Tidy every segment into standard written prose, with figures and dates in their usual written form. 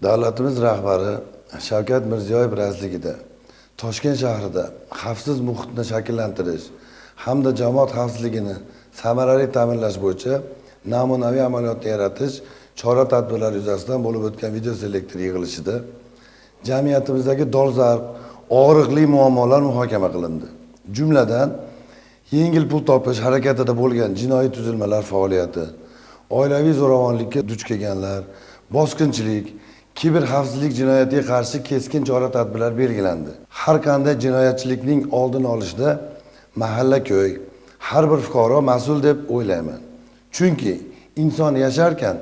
Davlatimiz rahbari Shavkat Mirziyoyev raisligida Toshkent shahrida xavfsiz muhitni shakllantirish hamda jamoat xavfsizligini samarali ta'minlash bo'yicha namunaviy amaliyotni yaratish chora-tadbirlar yuzasidan bo'lib o'tgan video selektor yig'ilishida jamiyatimizdagi dolzarb, og'riqli muammolar muhokama qilindi. Jumladan, yengil pul topish harakatida bo'lgan jinoiy tuzilmalar faoliyati, oilaviy zo'ravonlikka duch kelganlar, bosqinchilik, kiber xavfsizlik jinoyatiga qarshi keskin chora-tadbirlar belgilandi. Har qanday jinoyatchilikning oldini olishda mahalla-ko'y, har bir fuqaro mas'ul deb o'ylayman. Chunki inson yasharkan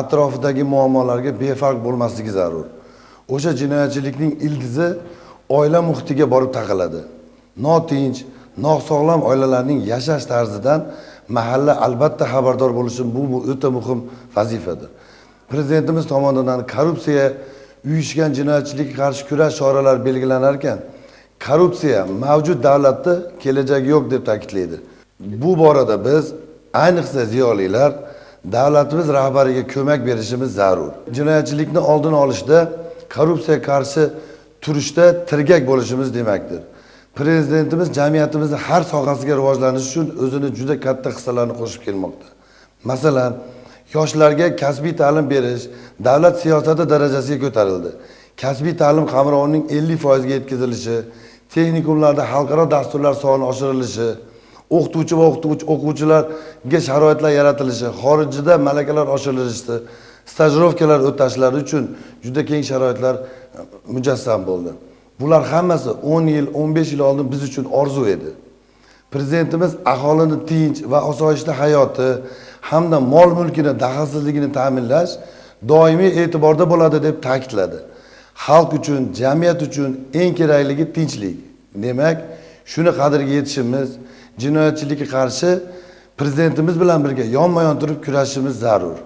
atrofidagi muammolarga befarq bo'lmasligi zarur. O'sha jinoyatchilikning ildizi oila muhitiga borib taqaladi. Notinch, nosog'lom oilalarning yashash tarzidan mahalla albatta xabardor bo'lishi bu o'ta muhim vazifadir. Prezidentimiz tomonidan korrupsiya, uyushgan jinoyatchilikka qarshi kurash choralari belgilanar ekan, korrupsiya mavjud davlatda kelajagi yo'q deb ta'kidlaydi. Bu borada biz, ayniqsa ziyolilar, davlatimiz rahbariga ko'mak berishimiz zarur. Jinoyatchilikni oldini olishda, korrupsiyaga qarshi turishda tirgak bo'lishimiz demakdir. Prezidentimiz jamiyatimizni har sohasiga rivojlanish uchun o'zini juda katta hissalarni qo'shib kelmoqda. Masalan, yoshlarga kasbiy ta'lim berish davlat siyosati darajasiga ko'tarildi. Kasbiy ta'lim qamrovining 50% ga yetkazilishi, texnikumlarda xalqaro dasturlar soni oshirilishi, o'qituvchi va o'quvchilarga sharoitlar yaratilishi, xorijda malakalar oshirilishi, stajirovkalar o'tashlari uchun juda keng sharoitlar mujassam bo'ldi. Bular hammasi 10 yil, 15 yil oldin biz uchun orzu edi. Prezidentimiz aholini tinch va osoyishta hayoti hamda mol-mulkini daxlsizligini ta'minlash doimiy e'tiborda bo'ladi deb ta'kidladi. Xalq uchun, jamiyat uchun eng kerakligi tinchlik. Demak, shuni qadriga yetishimiz, jinoyatchilikka qarshi prezidentimiz bilan birga yonma-yon turib kurashishimiz zarur.